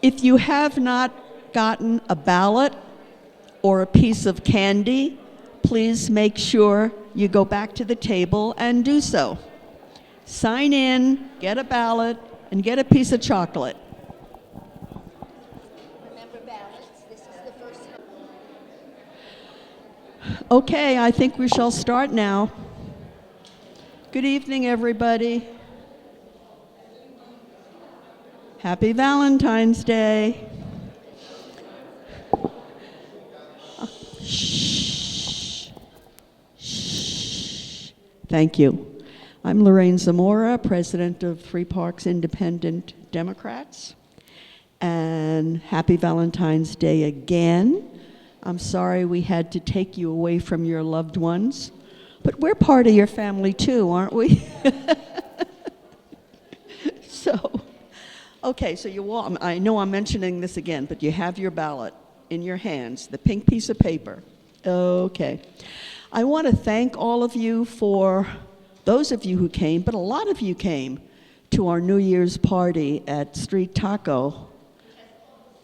If you have not gotten a ballot or a piece of candy, please make sure you go back to the table and do so. Sign in, get a ballot, and get a piece of chocolate. Remember ballots, this is the first time. Okay, I think we shall start now. Good evening, everybody. Happy Valentine's Day. Shh. Shh. Thank you. I'm Lorraine Zamora, president of Three Parks Independent Democrats. And happy Valentine's Day again. I'm sorry we had to take you away from your loved ones, but we're part of your family too, aren't we? Okay, so you all, I know I'm mentioning this again, but you have your ballot in your hands, the pink piece of paper. Okay. I want to thank all of you for those of you who came, but a lot of you came to our New Year's party at Street Taco,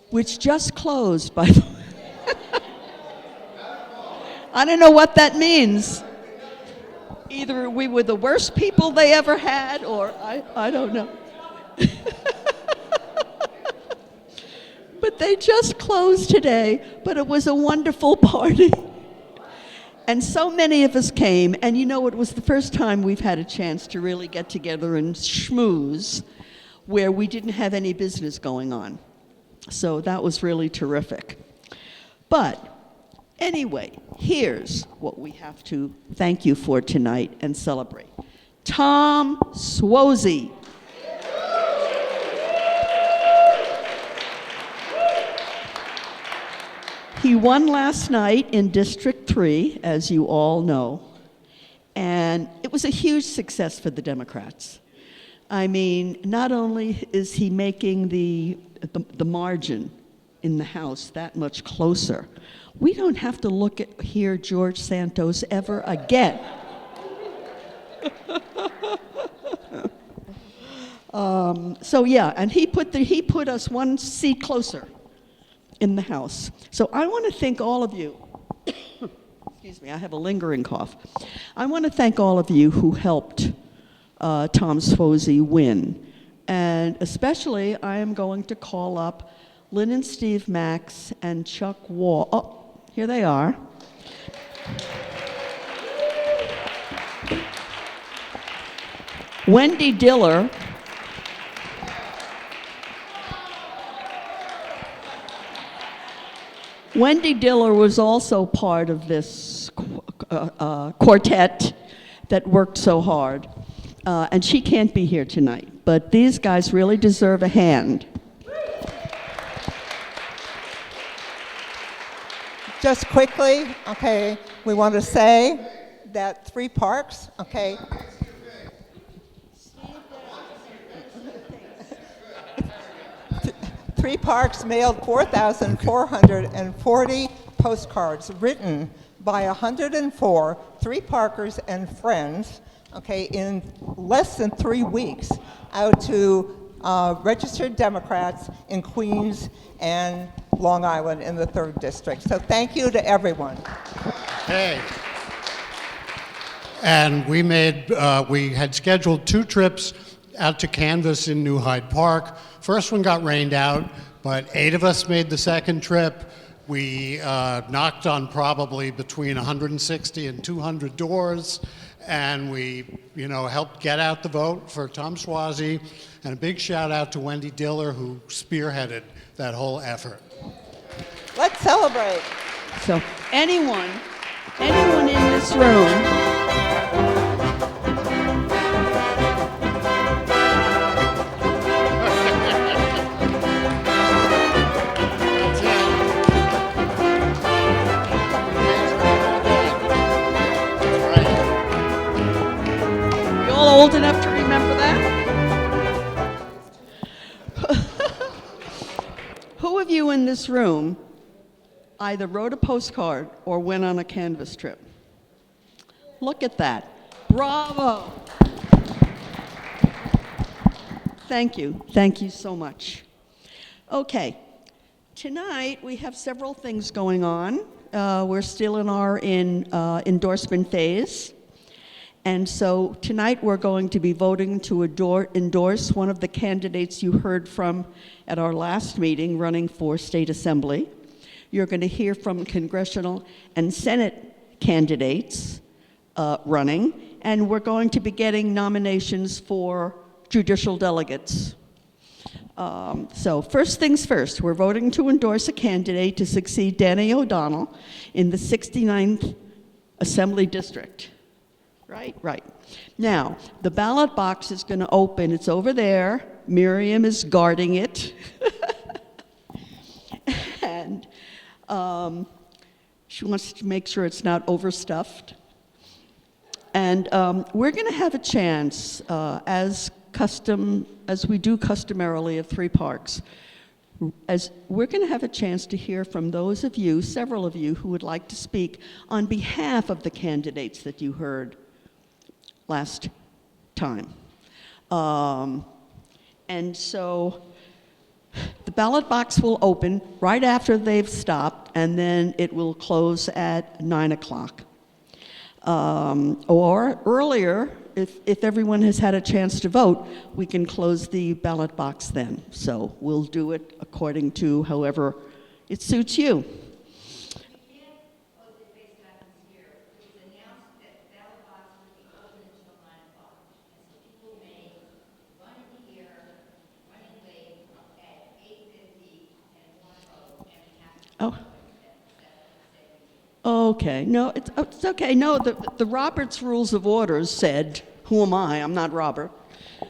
which just closed, by the way. I don't know what that means. Either we were the worst people they ever had, or I don't know. But they just closed today, but it was a wonderful party. And so many of us came, and you know, it was the first time we've had a chance to really get together and schmooze where we didn't have any business going on. So that was really terrific. But anyway, here's what we have to thank you for tonight and celebrate. Tom Suozzi. He won last night in District 3, as you all know, and it was a huge success for the Democrats. I mean, not only is he making the margin in the House that much closer, we don't have to hear George Santos ever again. So yeah, and he put us one seat closer in the House. So I want to thank all of you. Excuse me, I have a lingering cough. I want to thank all of you who helped Tom Suozzi win. And especially, I am going to call up Lynn and Steve Max and Chuck Wall. Oh, here they are. Wendy Diller. Wendy Diller was also part of this quartet that worked so hard, and she can't be here tonight, but these guys really deserve a hand. Just quickly, okay, we want to say that Three Parks, okay, Three Parks mailed 4,440 postcards written by 104 Three Parkers and friends, okay, in less than 3 weeks out to registered Democrats in Queens and Long Island in the 3rd District. So thank you to everyone. Hey. And we had scheduled 2 trips out to canvass in New Hyde Park. First one got rained out, but 8 of us made the second trip. We knocked on probably between 160 and 200 doors, and we, helped get out the vote for Tom Suozzi. And a big shout out to Wendy Diller, who spearheaded that whole effort. Let's celebrate. So anyone in this room old enough to remember that? Who of you in this room either wrote a postcard or went on a canvas trip? Look at that. Bravo. Thank you. Thank you so much. Okay, tonight we have several things going on. We're still in our endorsement phase. And so tonight we're going to be voting to endorse one of the candidates you heard from at our last meeting running for state assembly. You're going to hear from congressional and Senate candidates running, and we're going to be getting nominations for judicial delegates. So first things first, we're voting to endorse a candidate to succeed Danny O'Donnell in the 69th Assembly District. Right. Now, the ballot box is going to open. It's over there. Miriam is guarding it. And she wants to make sure it's not overstuffed. And we're going to have a chance, as we do customarily at Three Parks, we're going to have a chance to hear from those of you, several of you, who would like to speak on behalf of the candidates that you heard last time. And so the ballot box will open right after they've stopped, and then it will close at 9 o'clock. Or earlier, if everyone has had a chance to vote, we can close the ballot box then. So we'll do it according to however it suits you. Oh. Okay. No, it's okay. No, the Roberts Rules of Orders said, who am I? I'm not Robert.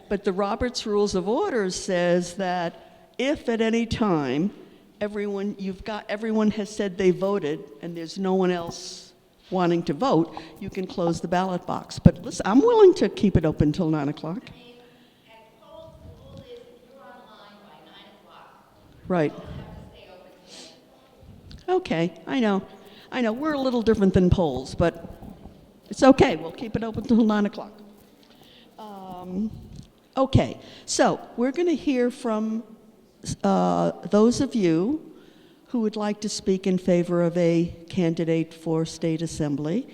But the Roberts Rules of Orders says that if at any time everyone has said they voted and there's no one else wanting to vote, you can close the ballot box. But listen, I'm willing to keep it open till 9 o'clock. Right. Okay, I know. We're a little different than polls, but it's okay. We'll keep it open until 9 o'clock. Okay, so we're going to hear from those of you who would like to speak in favor of a candidate for state assembly.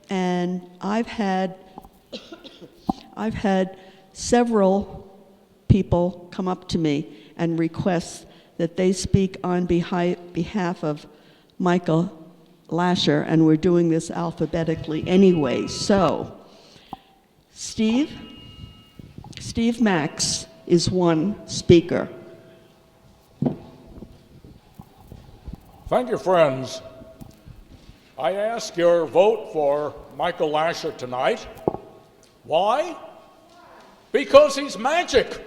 And I've had several people come up to me and request that they speak on behalf of Michael Lasher, and we're doing this alphabetically anyway. So, Steve Max is one speaker. Thank you, friends. I ask your vote for Michael Lasher tonight. Why? Because he's magic.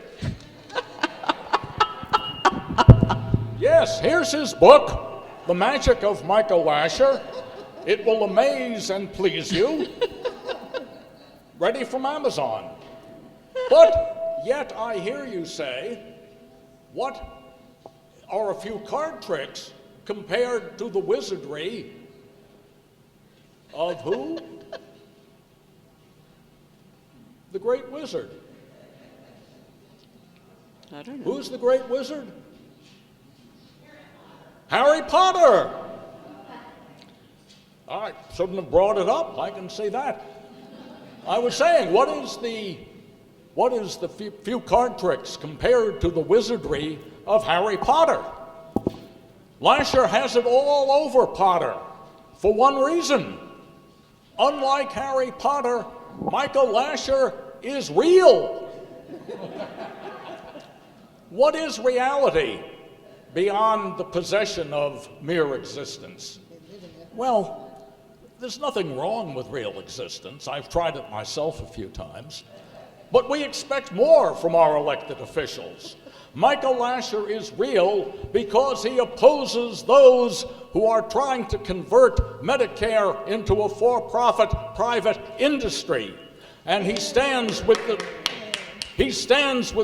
Yes, here's his book, The Magic of Michael Lasher. It will amaze and please you. Ready from Amazon. But yet I hear you say, what are a few card tricks compared to the wizardry of who? The great wizard. I don't know. Who's the great wizard? Harry Potter. I shouldn't have brought it up, I can say that. I was saying, what is the few card tricks compared to the wizardry of Harry Potter? Lasher has it all over Potter for one reason. Unlike Harry Potter, Michael Lasher is real. What is reality beyond the possession of mere existence? Well, there's nothing wrong with real existence. I've tried it myself a few times. But we expect more from our elected officials. Michael Lasher is real because he opposes those who are trying to convert Medicare into a for-profit private industry. And he stands with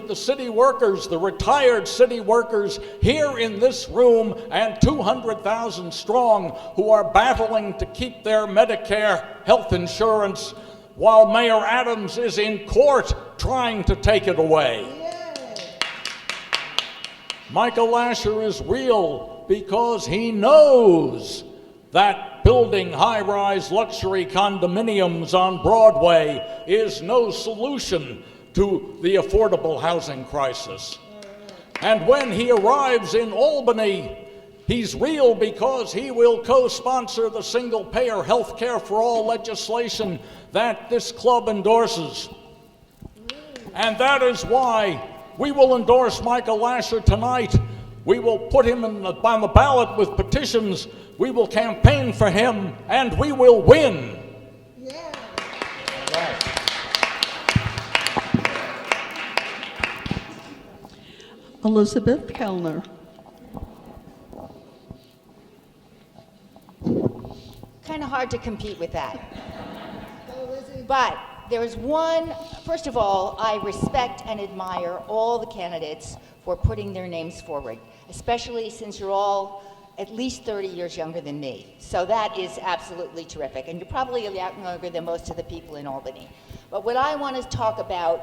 the city workers, the retired city workers here in this room and 200,000 strong who are battling to keep their Medicare health insurance while Mayor Adams is in court trying to take it away. Michael Lasher is real because he knows that building high-rise luxury condominiums on Broadway is no solution to the affordable housing crisis. And when he arrives in Albany, he's real because he will co-sponsor the single-payer health care for all legislation that this club endorses. And that is why we will endorse Michael Lasher tonight. We will put him on the ballot with petitions. We will campaign for him, and we will win. Yeah. Elizabeth Kellner. Kind of hard to compete with that. But there is one, first of all, I respect and admire all the candidates for putting their names forward, especially since you're all at least 30 years younger than me. So that is absolutely terrific. And you're probably a lot younger than most of the people in Albany. But what I want to talk about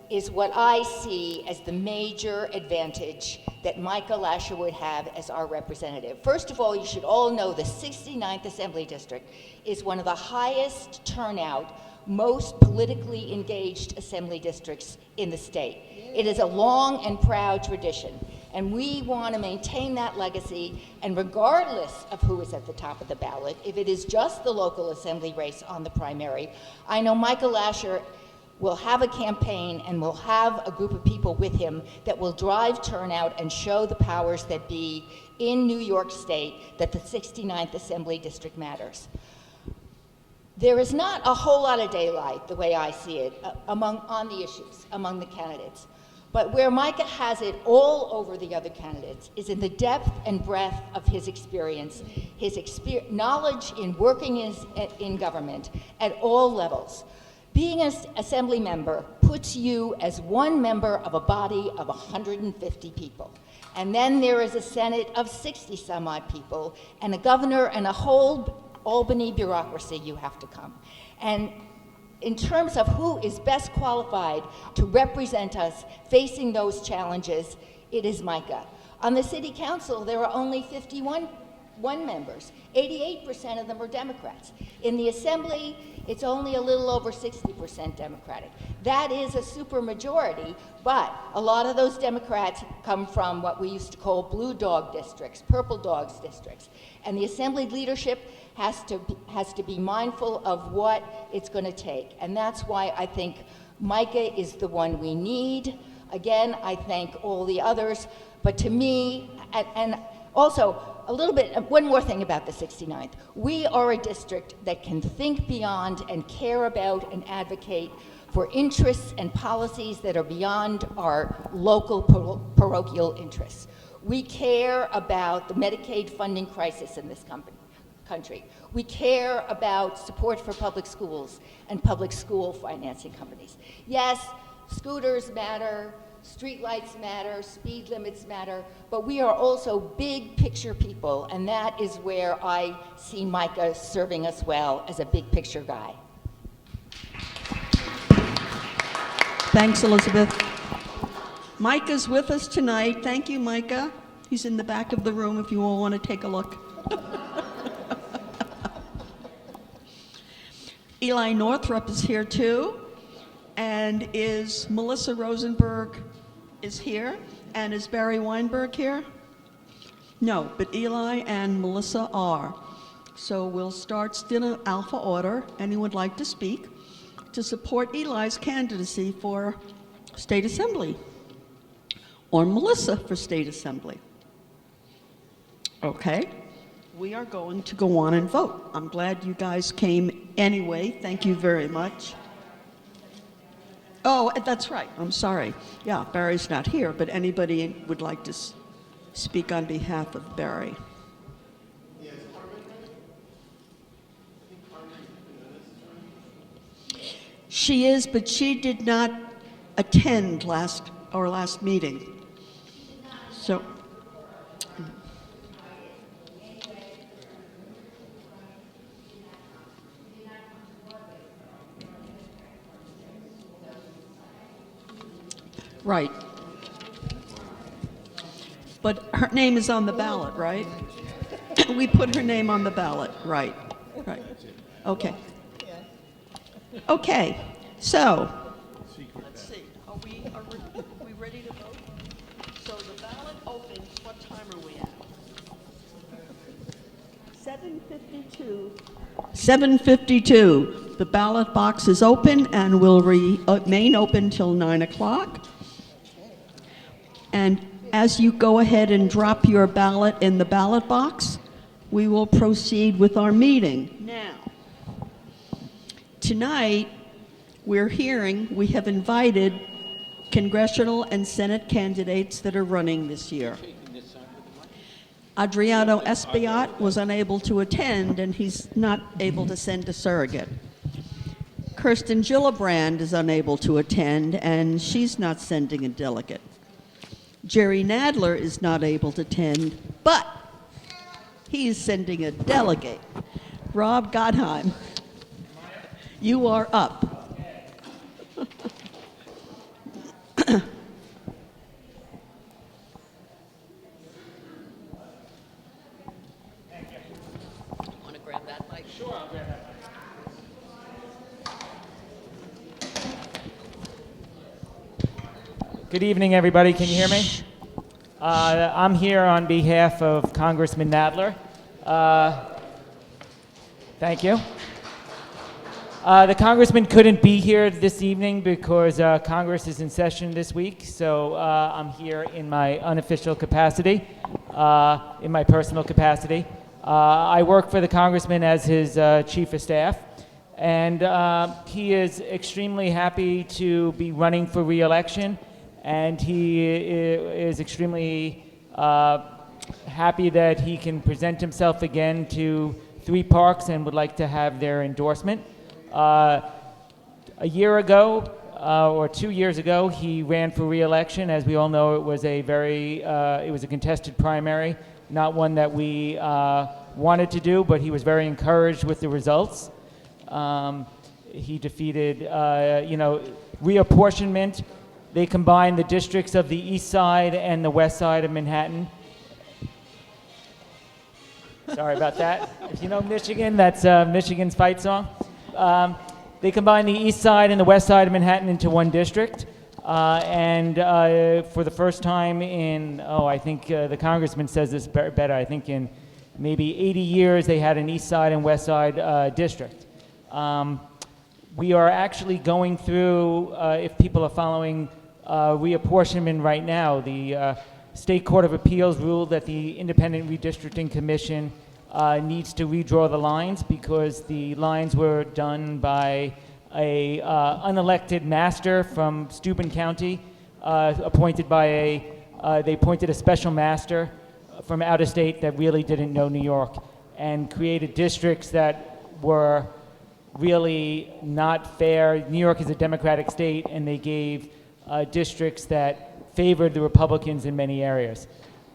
is what I see as the major advantage that Michael Lasher would have as our representative. First of all, you should all know the 69th Assembly District is one of the highest turnout, most politically engaged assembly districts in the state. It is a long and proud tradition, and we want to maintain that legacy, and regardless of who is at the top of the ballot, if it is just the local assembly race on the primary, I know Michael Lasher will have a campaign and will have a group of people with him that will drive turnout and show the powers that be in New York State that the 69th Assembly District matters. There is not a whole lot of daylight, the way I see it, on the issues, among the candidates. But where Micah has it all over the other candidates is in the depth and breadth of his experience, knowledge in working in government at all levels. Being an assembly member puts you as one member of a body of 150 people. And then there is a Senate of 60 some odd people, and a governor and a whole Albany bureaucracy you have to come. And in terms of who is best qualified to represent us facing those challenges, it is Micah. On the city council, there are only 51 members. 88% of them are Democrats. In the assembly, it's only a little over 60% Democratic. That is a supermajority, but a lot of those Democrats come from what we used to call blue dog districts, purple dogs districts. And the assembly leadership has to be mindful of what it's going to take. And that's why I think Micah is the one we need. Again, I thank all the others, but to me, and also, a little bit, one more thing about the 69th. We are a district that can think beyond and care about and advocate for interests and policies that are beyond our local parochial interests. We care about the Medicaid funding crisis in this country. We care about support for public schools and public school financing companies. Yes, scooters matter, streetlights matter, speed limits matter, but we are also big picture people, and that is where I see Micah serving us well as a big picture guy. Thanks, Elizabeth. Micah's with us tonight. Thank you, Micah. He's in the back of the room if you all want to take a look. Eli Northrup is here too, and is Melissa Rosenberg is here, and is Barry Weinberg here? No, but Eli and Melissa are. So we'll start still in alpha order. Anyone would like to speak to support Eli's candidacy for State Assembly, or Melissa for State Assembly? Okay. We are going to go on and vote. I'm glad you guys came anyway. Thank you very much. Oh, that's right. I'm sorry. Yeah, Barry's not here, but anybody would like to speak on behalf of Barry? She is, but she did not attend our last meeting. So. Right. But her name is on the ballot, right? We put her name on the ballot, right, right. Okay. Okay, so, let's see, are we ready to vote? So the ballot opens, what time are we at? 7:52. 7:52. The ballot box is open and will remain open till 9 o'clock. And as you go ahead and drop your ballot in the ballot box, we will proceed with our meeting. Now, tonight, we have invited congressional and Senate candidates that are running this year. Adriano Espaillat was unable to attend, and he's not able to send a surrogate. Kirsten Gillibrand is unable to attend, and she's not sending a delegate. Jerry Nadler is not able to attend, but he is sending a delegate. Rob Godheim, you are up. Want to grab that mic? Sure, I'll grab that mic. Good evening, everybody. Can you hear me? I'm here on behalf of Congressman Nadler. Thank you. The congressman couldn't be here this evening because Congress is in session this week, so I'm here in my unofficial capacity, in my personal capacity. I work for the congressman as his chief of staff, and he is extremely happy to be running for re-election, and he is extremely happy that he can present himself again to 3 parks and would like to have their endorsement. A year ago, or 2 years ago, he ran for re-election. As we all know, it was a contested primary, not one that we wanted to do, but he was very encouraged with the results. He defeated, reapportionment. They combined the districts of the east side and the west side of Manhattan. Sorry about that. If you know Michigan, that's Michigan's fight song. They combined the east side and the west side of Manhattan into one district. And for the first time in, I think the congressman says this better, I think in maybe 80 years, they had an east side and west side district. We are actually going through, if people are following reapportionment right now, the State Court of Appeals ruled that the Independent Redistricting Commission needs to redraw the lines because the lines were done by a unelected master from Steuben County, appointed by they appointed a special master from out of state that really didn't know New York and created districts that were really not fair. New York is a Democratic state, and they gave districts that favored the Republicans in many areas.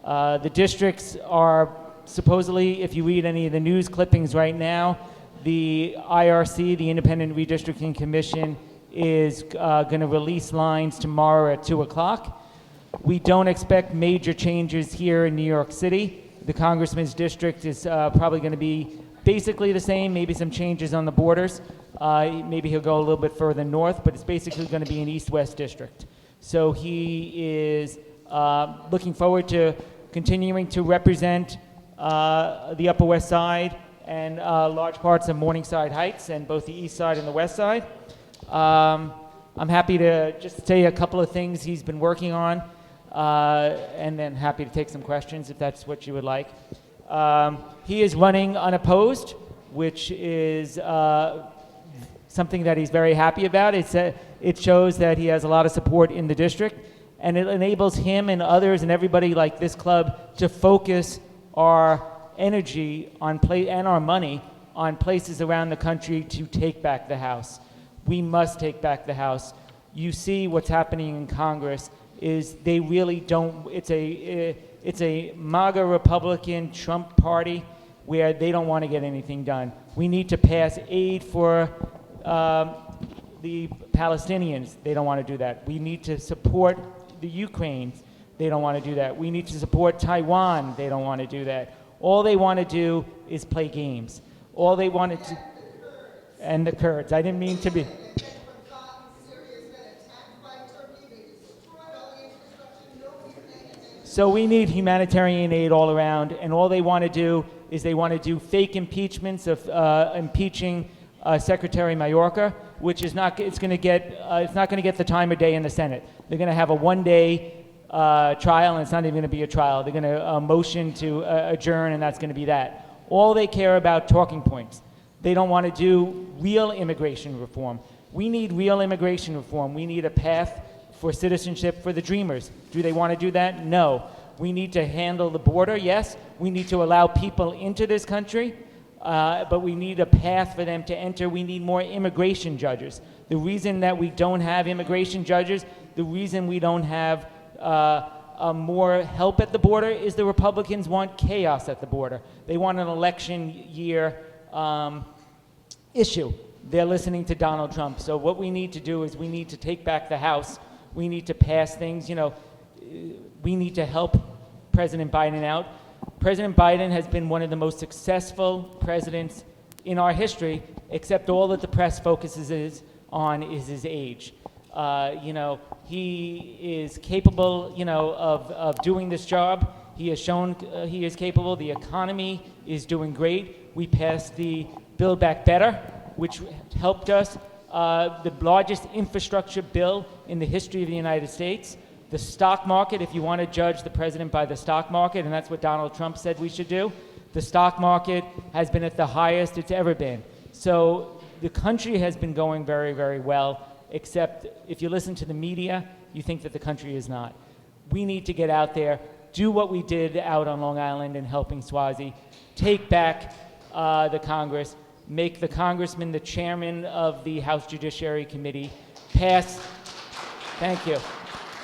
The districts are supposedly, if you read any of the news clippings right now, the IRC, the Independent Redistricting Commission, is going to release lines tomorrow at 2 o'clock. We don't expect major changes here in New York City. The congressman's district is probably going to be basically the same, maybe some changes on the borders. Maybe he'll go a little bit further north, but it's basically going to be an east-west district. So he is looking forward to continuing to represent the Upper West Side and large parts of Morningside Heights and both the east side and the west side. I'm happy to just say a couple of things he's been working on, and then happy to take some questions if that's what you would like. He is running unopposed, which is something that he's very happy about. It shows that he has a lot of support in the district, and it enables him and others and everybody like this club to focus our energy on and our money on places around the country to take back the House. We must take back the House. You see what's happening in Congress is they really don't, it's a MAGA Republican Trump party where they don't want to get anything done. We need to pass aid for the Palestinians. They don't want to do that. We need to support the Ukraine They don't want to do that. We need to support Taiwan. They don't want to do that. All they want to do is play games. All they wanted to, and the Kurds. I didn't mean to be. So we need humanitarian aid all around, and all they want to do is they want to do fake impeachments of impeaching Secretary Mayorkas, which is not. It's going to get. It's not going to get the time of day in the Senate. They're going to have a one-day trial, and it's not even going to be a trial. They're going to motion to adjourn, and that's going to be that. All they care about talking points. They don't want to do real immigration reform. We need real immigration reform. We need a path for citizenship for the dreamers. Do they want to do that? No. We need to handle the border, yes. We need to allow people into this country, but we need a path for them to enter. We need more immigration judges. The reason that we don't have immigration judges, the reason we don't have more help at the border is the Republicans want chaos at the border. They want an election year issue. They're listening to Donald Trump. So what we need to do is we need to take back the House. We need to pass things. You know, we need to help President Biden out. President Biden has been one of the most successful presidents in our history, except all that the press focuses on is his age. You know, he is capable, you know, of doing this job. He has shown he is capable. The economy is doing great. We passed the Build Back Better, which helped us. The largest infrastructure bill in the history of the United States. The stock market, if you want to judge the president by the stock market, and that's what Donald Trump said we should do, the stock market has been at the highest it's ever been. So the country has been going very, very well, except if you listen to the media, you think that the country is not. We need to get out there, do what we did out on Long Island in helping Swazi, take back the Congress, make the congressman the chairman of the House Judiciary Committee, pass, thank you,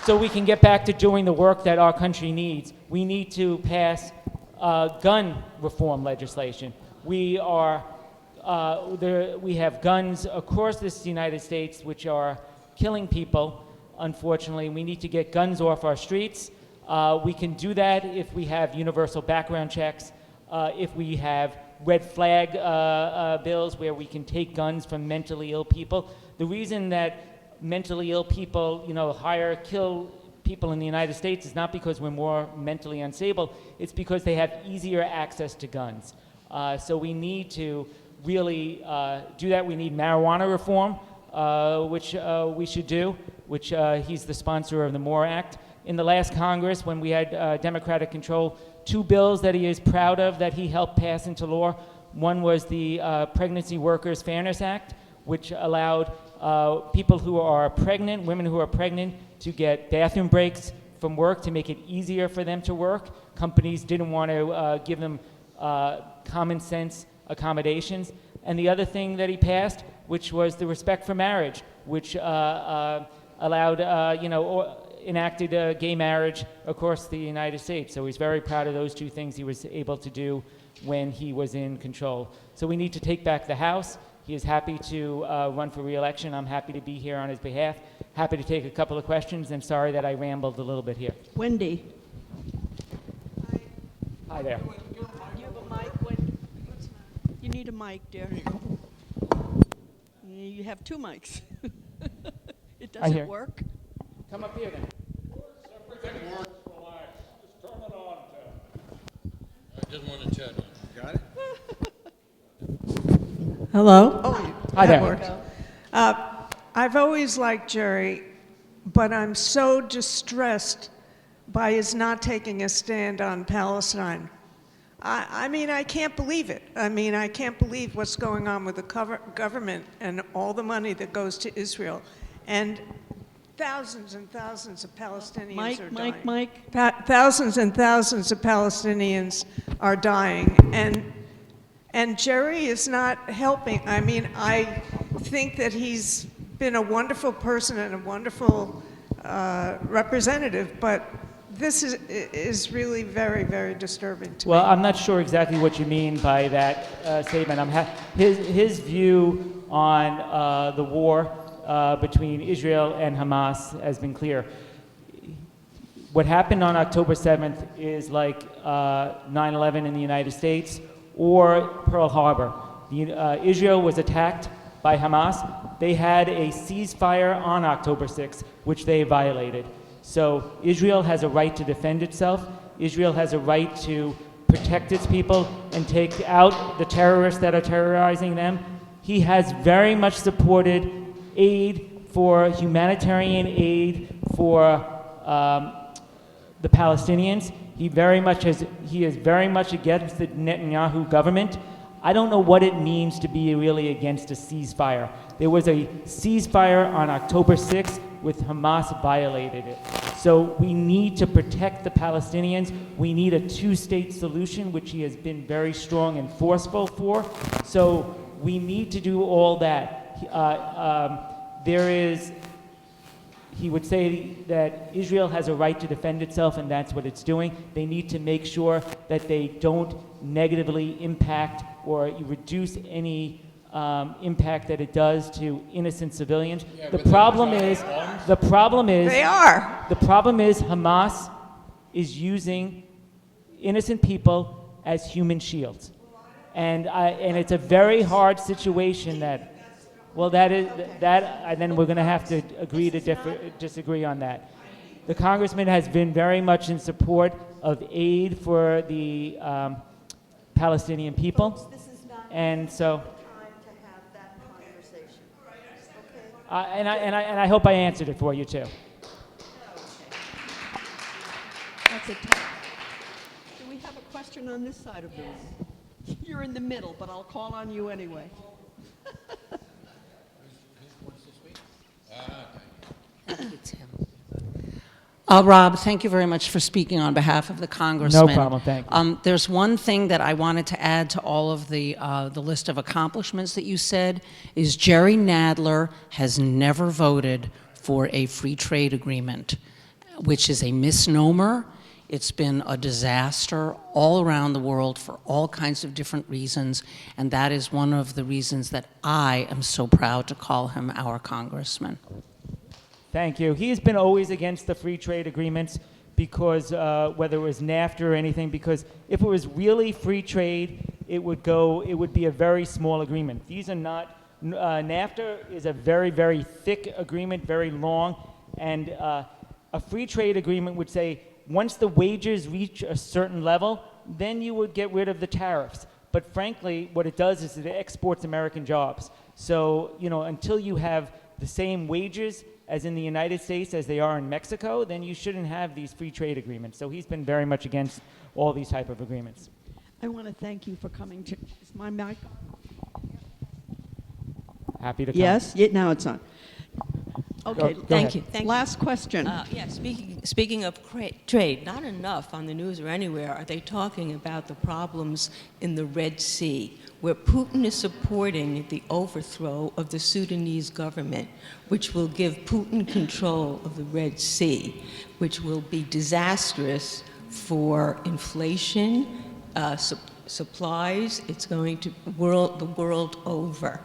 so we can get back to doing the work that our country needs. We need to pass gun reform legislation. We have guns across this United States which are killing people, unfortunately. We need to get guns off our streets. We can do that if we have universal background checks, if we have red flag bills where we can take guns from mentally ill people. The reason that mentally ill people, you know, kill people in the United States is not because we're more mentally unstable, it's because they have easier access to guns. So we need to really do that. We need marijuana reform, which we should do, which he's the sponsor of the MORE Act. In the last Congress, when we had Democratic control, 2 bills that he is proud of that he helped pass into law. One was the Pregnancy Workers Fairness Act, which allowed people who are pregnant, women who are pregnant, to get bathroom breaks from work to make it easier for them to work. Companies didn't want to give them common sense accommodations. And the other thing that he passed, which was the Respect for Marriage, which allowed, enacted gay marriage across the United States. So he's very proud of those 2 things he was able to do when he was in control. So we need to take back the House. He is happy to run for re-election. I'm happy to be here on his behalf. Happy to take a couple of questions, and sorry that I rambled a little bit here. Wendy. Hi there. You have a mic, Wendy? You need a mic, dear. You have 2 mics. It I hear. doesn't work. Come up here then. Everything works, relax. Just turn it on, Tim. I just want to chat. Got it? Hello? Hi there. That works. I've always liked Jerry, but I'm so distressed by his not taking a stand on Palestine. I mean, I can't believe it. I mean, I can't believe what's going on with the government and all the money that goes to Israel. And thousands and thousands of Palestinians are dying. Mike. Thousands and thousands of Palestinians are dying. And Jerry is not helping. I mean, I think that he's been a wonderful person and a wonderful representative, but this is really very, very disturbing to me. Well, I'm not sure exactly what you mean by that statement. His view on the war between Israel and Hamas has been clear. what happened on October 7th is like 9/11 in the United States or Pearl Harbor. Israel was attacked by Hamas. They had a ceasefire on October 6th, which they violated. So Israel has a right to defend itself. Israel has a right to protect its people and take out the terrorists that are terrorizing them. He has very much supported aid for humanitarian aid for the Palestinians. He is very much against the Netanyahu government. I don't know what it means to be really against a ceasefire. There was a ceasefire on October 6th with Hamas violated it. So we need to protect the Palestinians. We need a two-state solution, which he has been very strong and forceful for. So we need to do all that. He would say that Israel has a right to defend itself, and that's what it's doing. They need to make sure that they don't negatively impact or reduce any impact that it does to innocent civilians. The problem is They are. the problem is Hamas is using innocent people as human shields, and it's a very hard situation that. Well, and then we're going to have to agree to disagree on that. The congressman has been very much in support of aid for the Palestinian people, and so. Time to have that conversation. And I hope I answered it for you too. That's a tough. Do we have a question on this side of the room? You're in the middle, but I'll call on you anyway. Rob, thank you very much for speaking on behalf of the congressman. No problem, thank you. There's one thing that I wanted to add to all of the list of accomplishments that you said, is Jerry Nadler has never voted for a free trade agreement, which is a misnomer. It's been a disaster all around the world for all kinds of different reasons, and that is one of the reasons that I am so proud to call him our congressman. Thank you. He's been always against the free trade agreements because whether it was NAFTA or anything, because if it was really free trade, it would be a very small agreement. These are not, NAFTA is a very, very thick agreement, very long, and a free trade agreement would say once the wages reach a certain level, then you would get rid of the tariffs. But frankly, what it does is it exports American jobs. So, until you have the same wages as in the United States as they are in Mexico, then you shouldn't have these free trade agreements. So he's been very much against all these type of agreements. I want to thank you for coming to. Is my mic? Happy to come. Yes. Now it's on. Okay. Go Thank ahead. you. Thank Last question. Yeah, speaking of trade, not enough on the news or anywhere are they talking about the problems in the Red Sea, where Putin is supporting the overthrow of the Sudanese government, which will give Putin control of the Red Sea, which will be disastrous for inflation, supplies. It's going to the world over.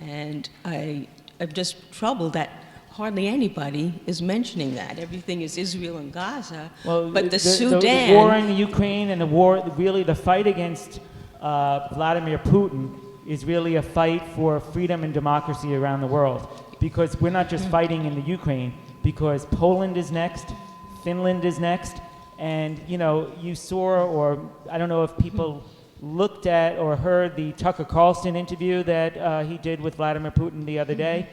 And I'm just troubled that hardly anybody is mentioning that. Everything is Israel and Gaza, but the Sudan... The war in the Ukraine and the fight against Vladimir Putin is really a fight for freedom and democracy around the world. Because we're not just fighting in the Ukraine, because Poland is next, Finland is next, and you saw, or I don't know if people looked at or heard the Tucker Carlson interview that he did with Vladimir Putin the other day.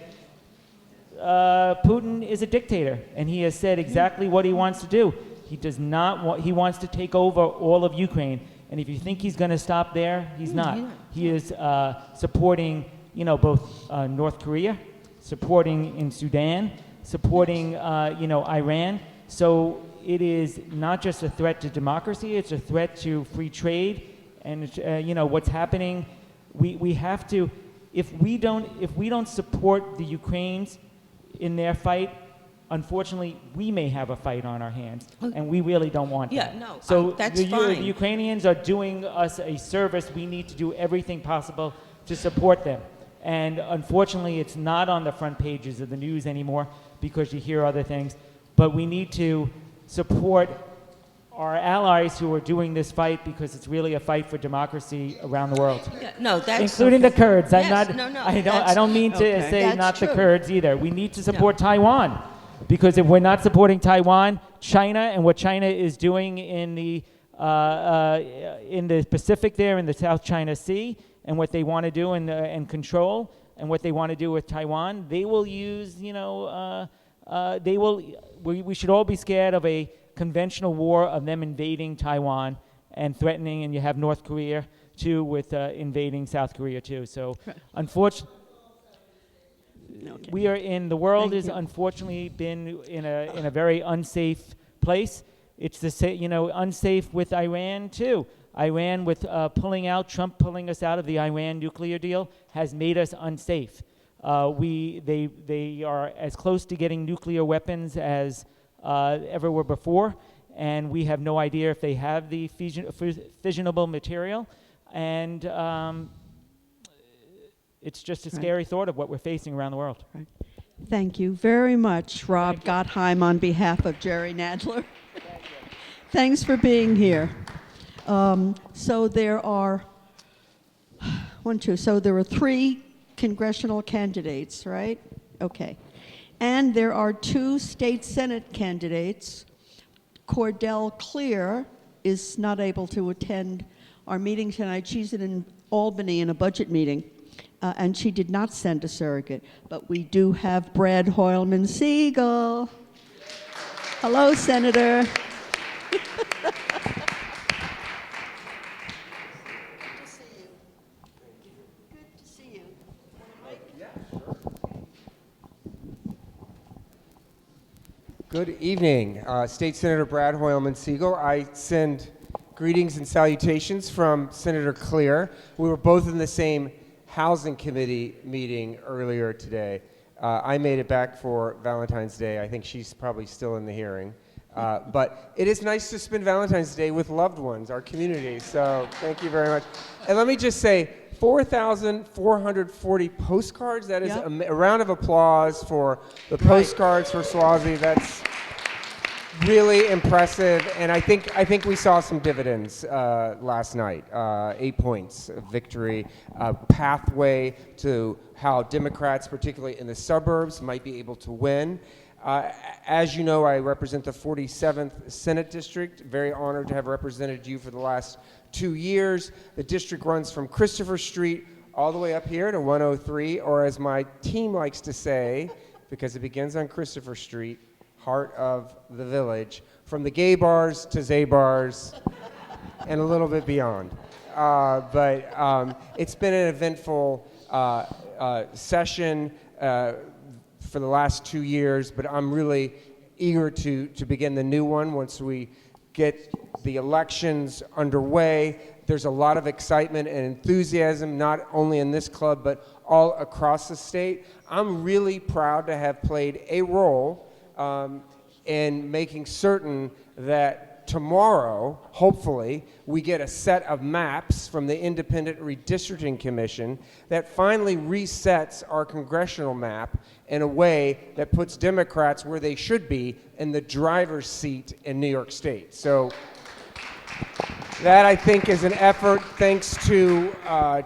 Putin is a dictator, and he has said exactly what he wants to do. He does not want, he wants to take over all of Ukraine. And if you think he's going to stop there, he's not. He is supporting, both North Korea, supporting in Sudan, supporting, Iran. So it is not just a threat to democracy; it's a threat to free trade. And what's happening, we have to, if we don't support the Ukrainians in their fight, unfortunately, we may have a fight on our hands, and we really don't want that. Yeah, no, So that's the fine. Ukrainians are doing us a service. We need to do everything possible to support them. And unfortunately, it's not on the front pages of the news anymore because you hear other things. But we need to support our allies who are doing this fight because it's really a fight for democracy around the world, Yeah, no, that's including the Kurds. Yes, I'm not. no, no, I that's- don't mean to Okay. say That's not the true. Kurds either. We need to support Taiwan, because if we're not supporting Taiwan, China and what China is doing in the Pacific there, in the South China Sea, and what they want to do and control, and what they want to do with Taiwan, they will use. They will. We should all be scared of a conventional war of them invading Taiwan and threatening, and you have North Korea too with invading South Korea too. So, unfortunately, Okay. we are in the world Thank has you. unfortunately been in a very unsafe place. It's unsafe with Iran too. Iran with Trump pulling us out of the Iran nuclear deal has made us unsafe. They are as close to getting nuclear weapons as ever were before, and we have no idea if they have the fissionable material, and it's just a scary thought of what we're facing around the world. Thank you very much, Rob Gottheim, on behalf of Jerry Nadler. Thanks for being here. So there are there are 3 congressional candidates, right? Okay. And there are 2 state senate candidates. Cordell Clear is not able to attend our meeting tonight. She's in Albany in a budget meeting, and she did not send a surrogate. But we do have Brad Hoylman Siegel. Hello, Senator. Good evening. State Senator Brad Hoylman Siegel. I send greetings and salutations from Senator Clear. We were both in the same Housing Committee meeting earlier today. I made it back for Valentine's Day. I think she's probably still in the hearing. But it is nice to spend Valentine's Day with loved ones, our community. So thank you very much. And let me just say, 4,440 postcards. That is Yep. a round of applause for the postcards for Swazi. That's really impressive, and I think we saw some dividends last night. 8 points of victory, a pathway to how Democrats, particularly in the suburbs, might be able to win. As you know, I represent the 47th Senate District. Very honored to have represented you for the last 2 years. The district runs from Christopher Street all the way up here to 103, or as my team likes to say, because it begins on Christopher Street, heart of the village, from the gay bars to Zay bars and a little bit beyond. But it's been an eventful session for the last 2 years, but I'm really eager to begin the new one once we get the elections underway. There's a lot of excitement and enthusiasm, not only in this club, but all across the state. I'm really proud to have played a role in making certain that tomorrow, hopefully, we get a set of maps from the Independent Redistricting Commission that finally resets our congressional map in a way that puts Democrats where they should be, in the driver's seat in New York State. So that, I think, is an effort thanks to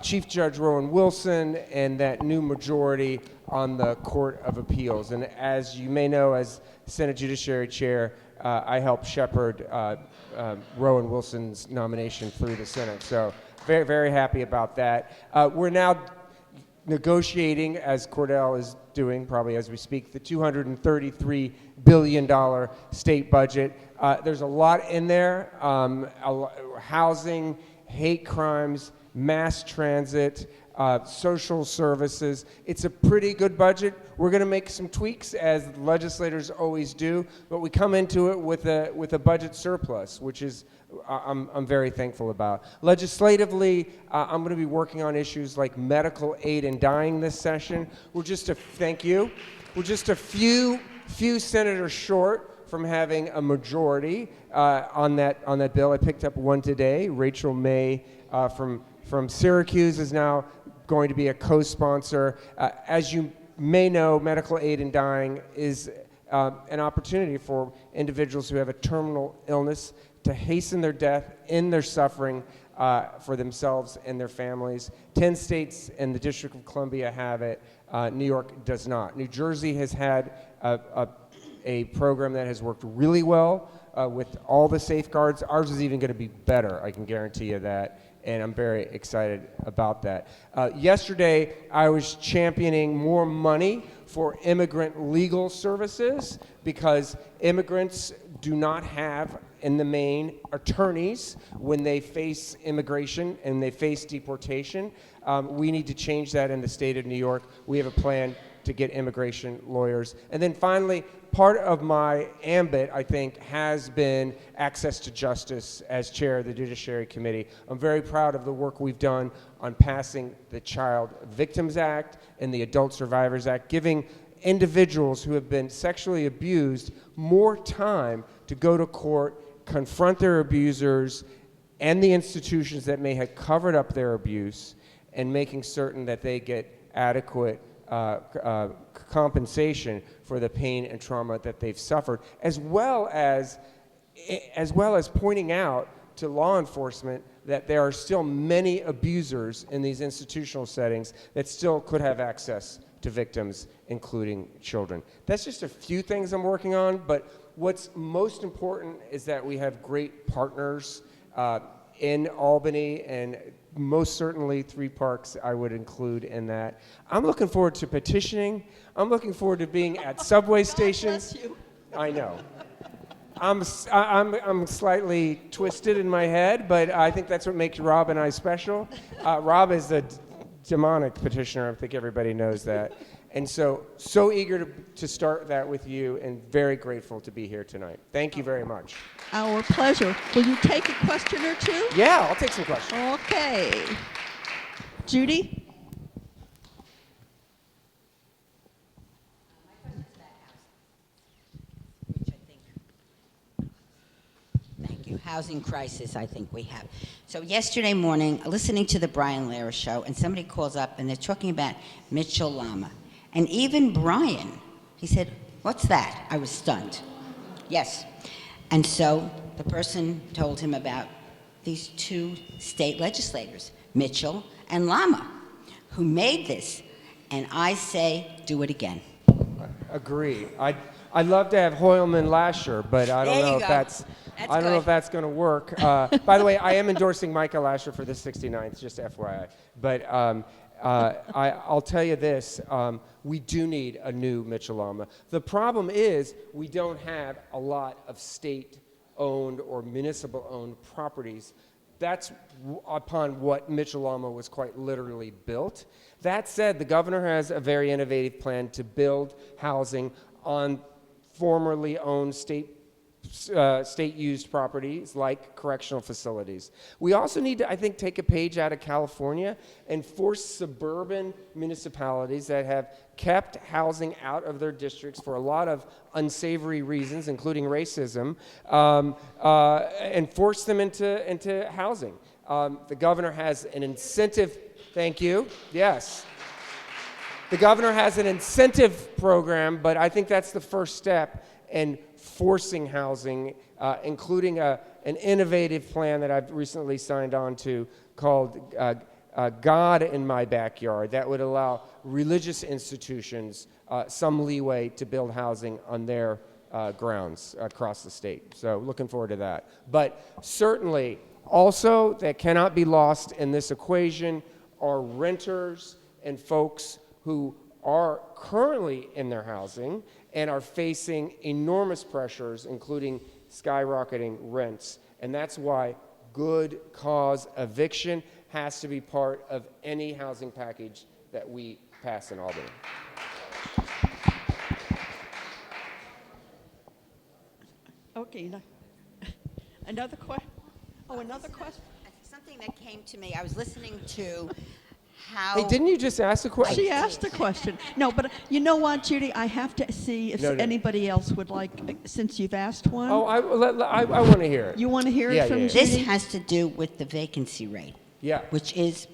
Chief Judge Rowan Wilson and that new majority on the Court of Appeals. And as you may know, as Senate Judiciary Chair, I helped shepherd Rowan Wilson's nomination through the Senate. So very, very happy about that. We're now negotiating, as Cordell is doing probably as we speak, the $233 billion state budget. There's a lot in there, housing, hate crimes, mass transit, social services. It's a pretty good budget. We're going to make some tweaks, as legislators always do, but we come into it with a budget surplus, which is I'm very thankful about. Legislatively, I'm going to be working on issues like medical aid and dying this session. We're just a few senators short from having a majority on that bill. I picked up one today. Rachel May from Syracuse is now going to be a co-sponsor. As you may know, medical aid and dying is an opportunity for individuals who have a terminal illness to hasten their death in their suffering for themselves and their families. 10 states and the District of Columbia have it. New York does not. New Jersey has had a program that has worked really well with all the safeguards. Ours is even going to be better, I can guarantee you that, and I'm very excited about that. Yesterday, I was championing more money for immigrant legal services because immigrants do not have, in the main, attorneys when they face immigration and they face deportation. We need to change that in the state of New York. We have a plan to get immigration lawyers. And then finally, part of my ambit, I think, has been access to justice as chair of the Judiciary Committee. I'm very proud of the work we've done on passing the Child Victims Act and the Adult Survivors Act, giving individuals who have been sexually abused more time to go to court, confront their abusers and the institutions that may have covered up their abuse, and making certain that they get adequate compensation for the pain and trauma that they've suffered, as well as pointing out to law enforcement that there are still many abusers in these institutional settings that still could have access to victims, including children. That's just a few things I'm working on, but what's most important is that we have great partners in Albany, and most certainly 3 parks I would include in that. I'm looking forward to petitioning. I'm looking forward to being at subway stations. Bless you. I know. I'm slightly twisted in my head, but I think that's what makes Rob and I special. Rob is a demonic petitioner. I think everybody knows that. And so eager to start that with you, and very grateful to be here tonight. Thank you very much. Our pleasure. Will you take a question or two? Yeah, I'll take some questions. Okay. Judy? Thank you. Housing crisis, I think we have. So yesterday morning, listening to the Brian Lehrer show, and somebody calls up and they're talking about Mitchell Lama. And even Brian, he said, "What's that?" I was stunned. Yes. And so the person told him about these 2 state legislators, Mitchell and Lama, who made this. And I say, do it again. Agree. I'd love to have Hoylman Lasher, but I don't There you know if go. that's That's I don't know good. if that's going to work. By the way, I am endorsing Micah Lasher for the 69th, just FYI. But I'll tell you this, we do need a new Mitchell Lama. The problem is we don't have a lot of state-owned or municipal-owned properties. That's upon what Mitchell Lama was quite literally built. That said, the governor has a very innovative plan to build housing on formerly owned state-used properties like correctional facilities. We also need to, I think, take a page out of California and force suburban municipalities that have kept housing out of their districts for a lot of unsavory reasons, including racism, and force them into housing. The governor has an incentive. Thank you. Yes. The governor has an incentive program, but I think that's the first step in forcing housing, including an innovative plan that I've recently signed on to called God in My Backyard, that would allow religious institutions some leeway to build housing on their grounds across the state. So looking forward to that. But certainly, also, that cannot be lost in this equation are renters and folks who are currently in their housing and are facing enormous pressures, including skyrocketing rents. And that's why good cause eviction has to be part of any housing package that we pass in Albany. Okay. Another question? Oh, another question? Something that came to me, I was listening to how... Hey, didn't you just ask a question? She asked a question. No, but you know what, Judy? I have to see if anybody else would like, since you've asked one. Oh, I want to hear it. You want to hear it from Judy? This has to do with the vacancy rate. Yeah. Which is,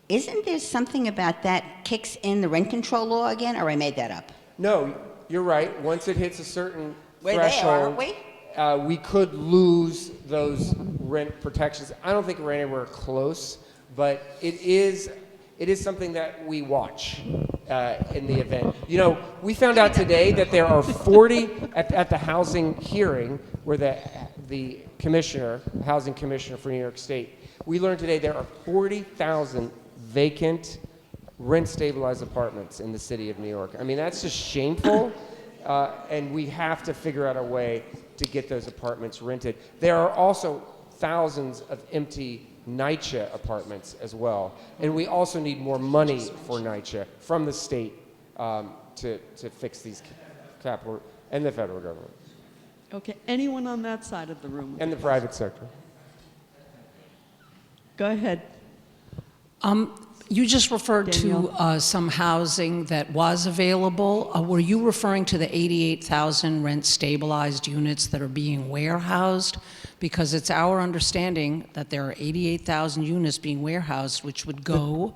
isn't there something about that kicks in the rent control law again, or I made that up? No, you're right. Once it hits a certain We're there, threshold, aren't we? we could lose those rent protections. I don't think we're anywhere close, but it is something that we watch in the event. You know, we found out today that there are 40 at the housing hearing where the commissioner, housing commissioner for New York State, we learned today there are 40,000 vacant rent-stabilized apartments in the city of New York. I mean, that's just shameful, and we have to figure out a way to get those apartments rented. There are also thousands of empty NYCHA apartments as well, and we also need more money for NYCHA from the state to fix these capital, and the federal government. Okay, anyone on that side of the room? And the private sector. Go ahead. You just referred Danielle. to some housing that was available. Were you referring to the 88,000 rent-stabilized units that are being warehoused? Because it's our understanding that there are 88,000 units being warehoused, which would go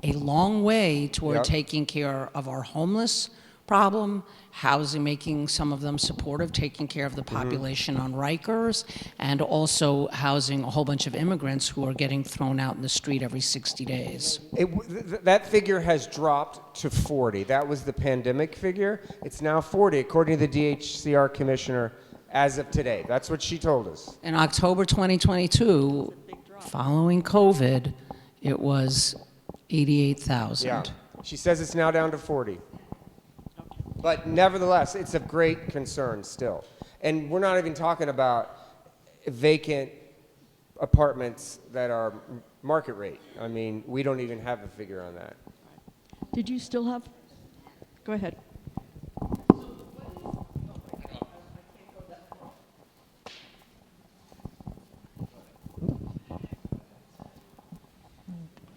a long way toward taking care of our homeless problem, housing, making some of them supportive, taking care of the population on Rikers, and also housing a whole bunch of immigrants who are getting thrown out in the street every 60 days. That figure has dropped to 40. That was the pandemic figure. It's now 40, according to the DHCR commissioner, as of today. That's what she told us. In October 2022, following COVID, it was 88,000. Yeah. She says it's now down to 40. But nevertheless, it's of great concern still. And we're not even talking about vacant apartments that are market rate. I mean, we don't even have a figure on that. Did you still have? Go ahead.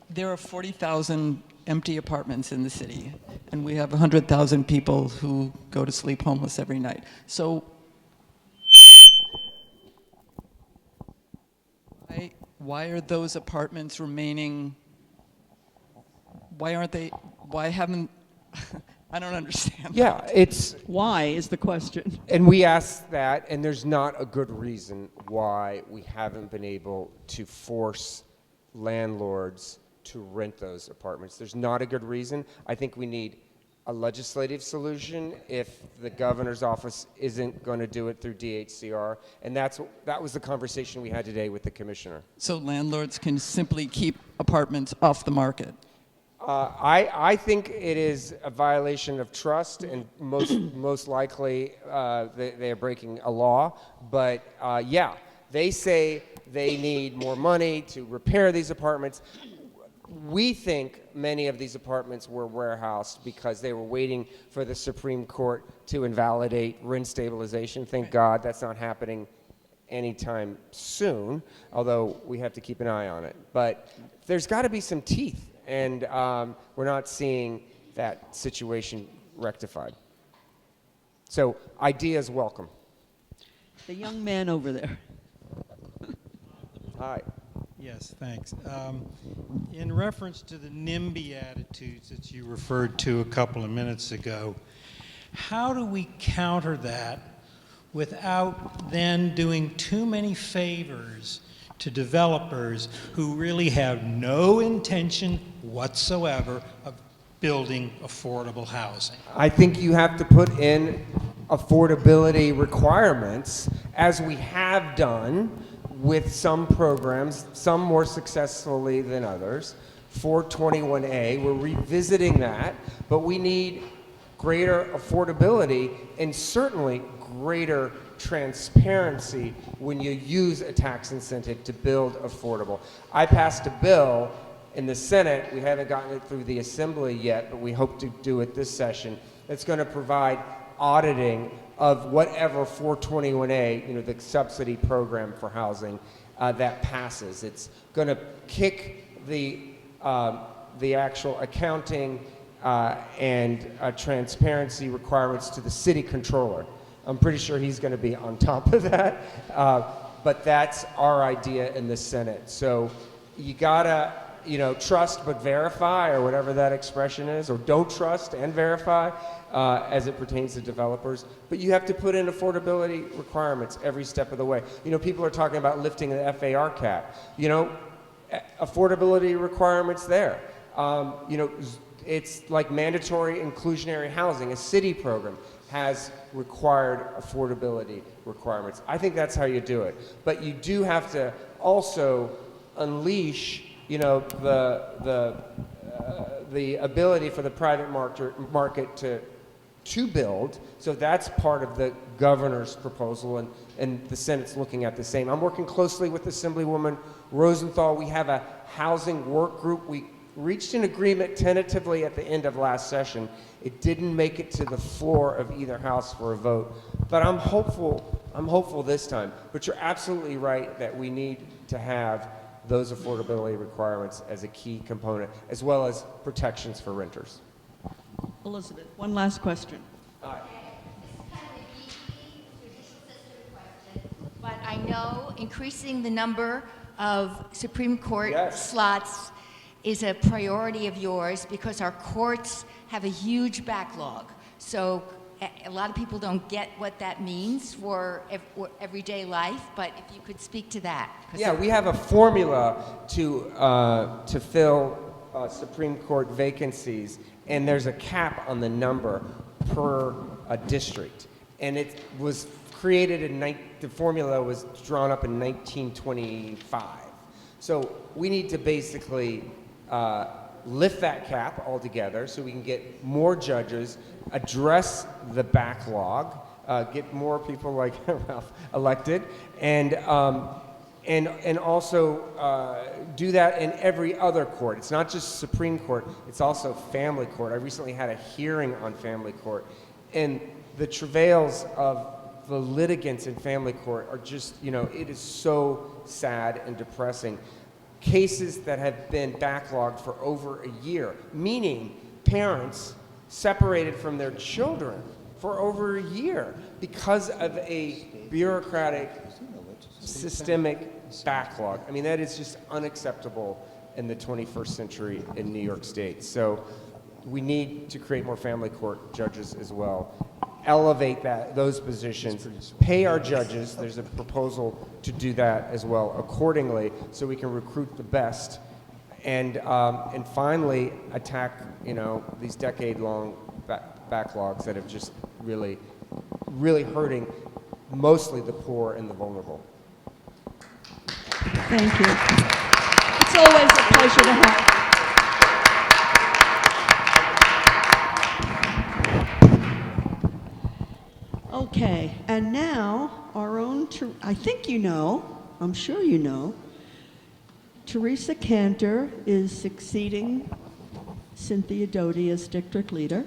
There are 40,000 empty apartments in the city, and we have 100,000 people who go to sleep homeless every night. So why are those apartments remaining? Why haven't, I don't understand. Yeah, it's... Why is the question. And we asked that, and there's not a good reason why we haven't been able to force landlords to rent those apartments. There's not a good reason. I think we need a legislative solution if the governor's office isn't going to do it through DHCR. And that was the conversation we had today with the commissioner. So landlords can simply keep apartments off the market? I think it is a violation of trust, and most likely they are breaking a law. But yeah, they say they need more money to repair these apartments. We think many of these apartments were warehoused because they were waiting for the Supreme Court to invalidate rent stabilization. Thank God that's not happening anytime soon, although we have to keep an eye on it. But there's got to be some teeth, and we're not seeing that situation rectified. So ideas welcome. The young man over there. Hi. Yes, thanks. In reference to the NIMBY attitudes that you referred to a couple of minutes ago, how do we counter that without then doing too many favors to developers who really have no intention whatsoever of building affordable housing? I think you have to put in affordability requirements, as we have done with some programs, some more successfully than others. 421A, we're revisiting that, but we need greater affordability and certainly greater transparency when you use a tax incentive to build affordable. I passed a bill in the Senate, we haven't gotten it through the Assembly yet, but we hope to do it this session, that's going to provide auditing of whatever 421A, the subsidy program for housing, that passes. It's going to kick the actual accounting and transparency requirements to the city controller. I'm pretty sure he's going to be on top of that, but that's our idea in the Senate. So you gotta trust but verify, or whatever that expression is, or don't trust and verify as it pertains to developers. But you have to put in affordability requirements every step of the way. People are talking about lifting the FAR cap. Affordability requirements there. It's like mandatory inclusionary housing. A city program has required affordability requirements. I think that's how you do it. But you do have to also unleash, the ability for the private market to build. So that's part of the governor's proposal, and the Senate's looking at the same. I'm working closely with Assemblywoman Rosenthal. We have a housing work group. We reached an agreement tentatively at the end of last session. It didn't make it to the floor of either house for a vote, but I'm hopeful this time. But you're absolutely right that we need to have those affordability requirements as a key component, as well as protections for renters. Elizabeth, one last question. But I know increasing the number of Supreme Court slots is a priority of yours, because our courts have a huge backlog. So a lot of people don't get what that means for everyday life, but if you could speak to that. Yeah, we have a formula to fill Supreme Court vacancies, and there's a cap on the number per district. And it was created the formula was drawn up in 1925. So we need to basically lift that cap altogether so we can get more judges, address the backlog, get more people like Ralph elected, and also do that in every other court. It's not just Supreme Court, it's also family court. I recently had a hearing on family court, and the travails of the litigants in family court are just, it is so sad and depressing. Cases that have been backlogged for over a year, meaning parents separated from their children for over a year because of a bureaucratic, systemic backlog. I mean, that is just unacceptable in the 21st century in New York State. So we need to create more family court judges as well. Elevate those positions, pay our judges. There's a proposal to do that as well accordingly, so we can recruit the best, and finally attack these decade-long backlogs that have just really hurting mostly the poor and the vulnerable. Thank you. It's always a pleasure to have. Okay, and now our own, I think I'm sure you know, Teresa Cantor is succeeding Cynthia Doty as district leader,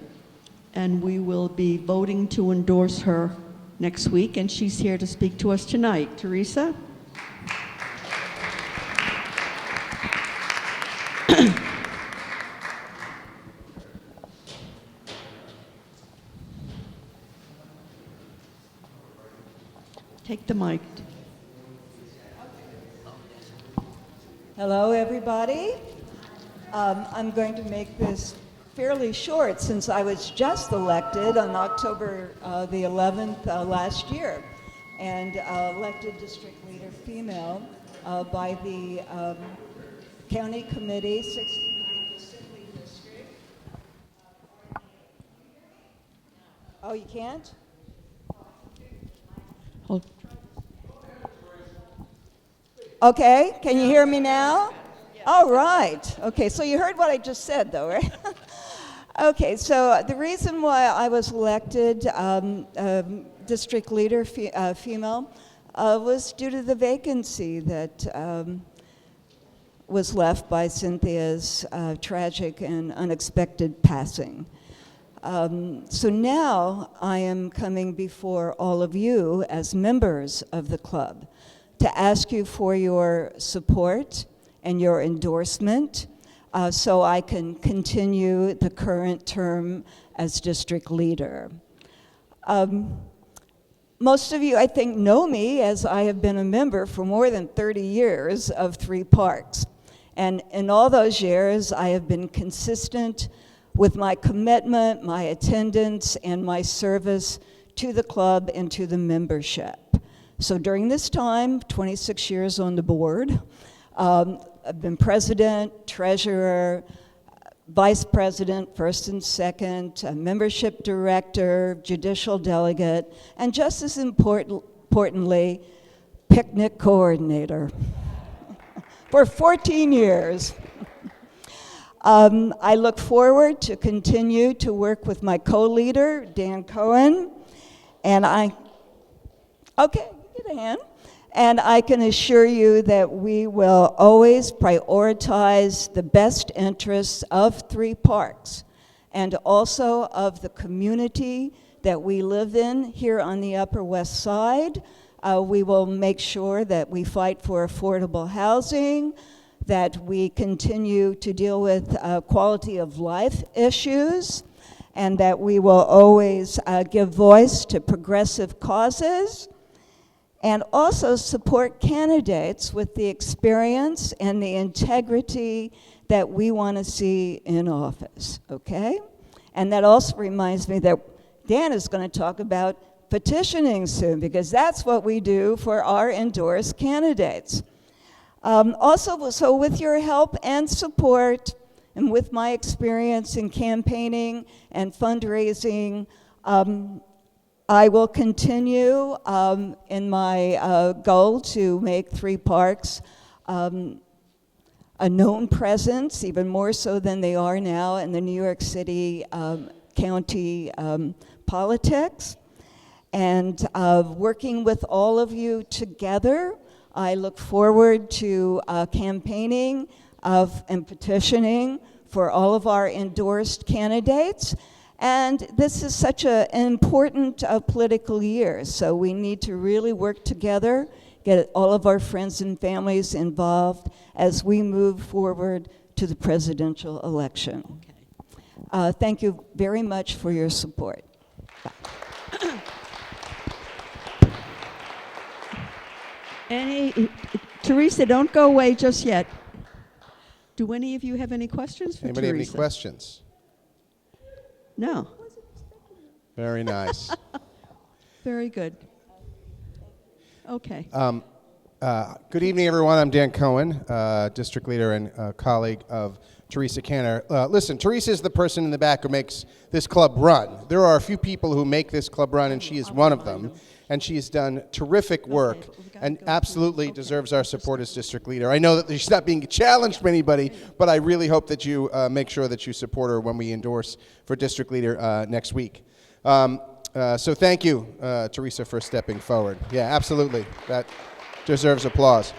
and we will be voting to endorse her next week, and she's here to speak to us tonight. Teresa? Take the mic. Hello, everybody. I'm going to make this fairly short since I was just elected on October the 11th last year, and elected district leader female by the county committee, 69 Assembly District. Oh, you can't? Hold. Okay, can you hear me now? All right. Okay, so you heard what I just said, though, right? Okay, so the reason why I was elected district leader female was due to the vacancy that was left by Cynthia's tragic and unexpected passing. So now I am coming before all of you as members of the club to ask you for your support and your endorsement so I can continue the current term as district leader. Most of you, I think, know me as I have been a member for more than 30 years of 3 parks. And in all those years, I have been consistent with my commitment, my attendance, and my service to the club and to the membership. So during this time, 26 years on the board, I've been president, treasurer, vice president, first and second, a membership director, judicial delegate, and just as importantly, picnic coordinator for 14 years. I look forward to continue to work with my co-leader, Dan Cohen, and okay, get a hand. And I can assure you that we will always prioritize the best interests of Three Parks and also of the community that we live in here on the Upper West Side. We will make sure that we fight for affordable housing, that we continue to deal with quality of life issues, and that we will always give voice to progressive causes, and also support candidates with the experience and the integrity that we want to see in office, okay? And that also reminds me that Dan is going to talk about petitioning soon, because that's what we do for our endorsed candidates. Also, so with your help and support, and with my experience in campaigning and fundraising, I will continue in my goal to make Three Parks a known presence, even more so than they are now in the New York City county politics. And working with all of you together, I look forward to campaigning and petitioning for all of our endorsed candidates. And this is such an important political year, so we need to really work together, get all of our friends and families involved as we move forward to the presidential election. Okay. Thank you very much for your support. Teresa, don't go away just yet. Do any of you have any questions for Anybody Teresa? have any questions? No. Very nice. Very good. Okay. Good evening, everyone. I'm Dan Cohen, district leader and colleague of Teresa Cantor. Listen, Teresa is the person in the back who makes this club run. There are a few people who make this club run, and she is one of them. And she has done terrific work and absolutely deserves our support as district leader. I know that she's not being challenged by anybody, but I really hope that you make sure that you support her when we endorse for district leader next week. So thank you, Teresa, for stepping forward. Yeah, absolutely. That deserves applause.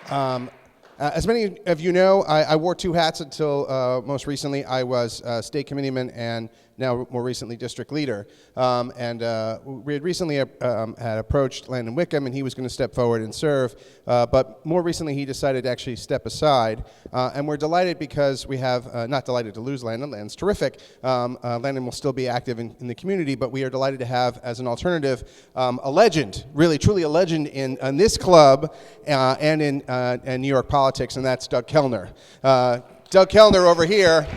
As many of you know, I wore two hats until most recently. I was state committeeman and now more recently district leader. We had recently had approached Landon Wickham, and he was going to step forward and serve. But more recently, he decided to actually step aside. And we're delighted because we have, not delighted to lose Landon. Landon's terrific. Landon will still be active in the community, but we are delighted to have, as an alternative, a legend, really, truly a legend in this club and in New York politics, and that's Doug Kellner. Doug Kellner over here,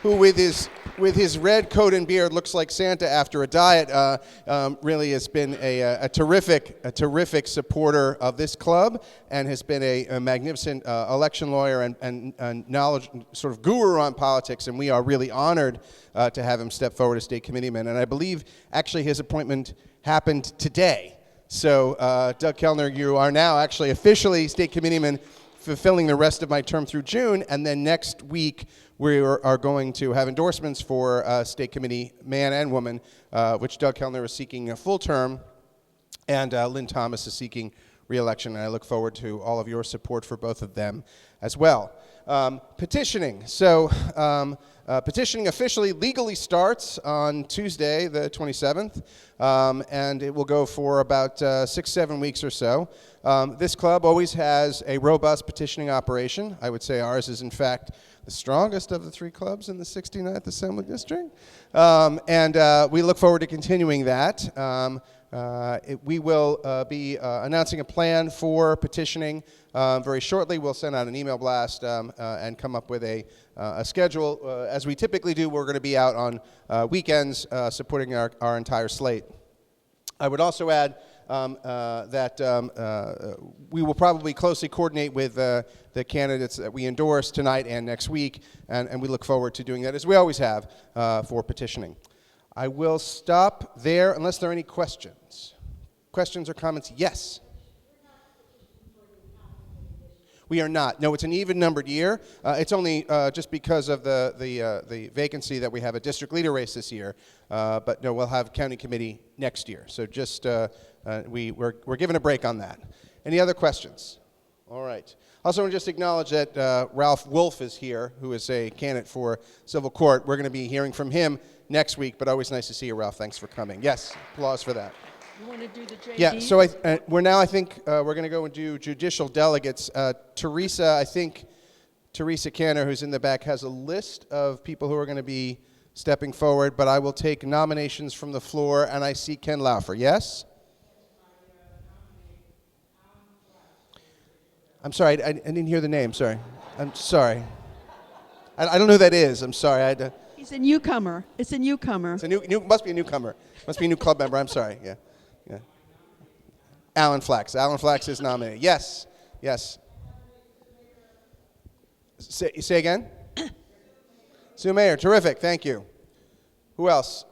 who with his red coat and beard looks like Santa after a diet, really has been a terrific supporter of this club, and has been a magnificent election lawyer and knowledge sort of guru on politics, and we are really honored to have him step forward as state committeeman. And I believe actually his appointment happened today. So Doug Kellner, you are now actually officially state committeeman, fulfilling the rest of my term through June, and then next week we are going to have endorsements for state committee man and woman, which Doug Kellner is seeking a full term, and Lynn Thomas is seeking re-election, and I look forward to all of your support for both of them as well. Petitioning. So petitioning officially legally starts on Tuesday, the 27th, and it will go for about 6-7 weeks or so. This club always has a robust petitioning operation. I would say ours is, in fact, the strongest of the three clubs in the 69th Assembly District. And we look forward to continuing that. We will be announcing a plan for petitioning very shortly. We'll send out an email blast and come up with a schedule. As we typically do, we're going to be out on weekends supporting our entire slate. I would also add that we will probably closely coordinate with the candidates that we endorse tonight and next week, and we look forward to doing that, as we always have, for petitioning. I will stop there unless there are any questions. Questions or comments? Yes. We are not. No, it's an even-numbered year. It's only just because of the vacancy that we have a district leader race this year. But no, we'll have county committee next year. So just we're given a break on that. Any other questions? All right. Also, want to just acknowledge that Ralph Wolf is here, who is a candidate for civil court. We're going to be hearing from him next week. But always nice to see you, Ralph. Thanks for coming. Yes, applause for that. You want to do the JD? Yeah, so we're now, I think, we're going to go and do judicial delegates. Teresa Canner, who's in the back, has a list of people who are going to be stepping forward, but I will take nominations from the floor, and I see Ken Laufer. Yes? I'm sorry, I didn't hear the name, sorry. I'm sorry. I don't know who that is, I'm sorry. He's a newcomer. It's a newcomer. It's a must be a newcomer. Must be a new club member, I'm sorry, yeah. Alan Flax. Alan Flax is nominated. Yes. Yes. Say again? Sue Mayer. Terrific. Thank you. Who else?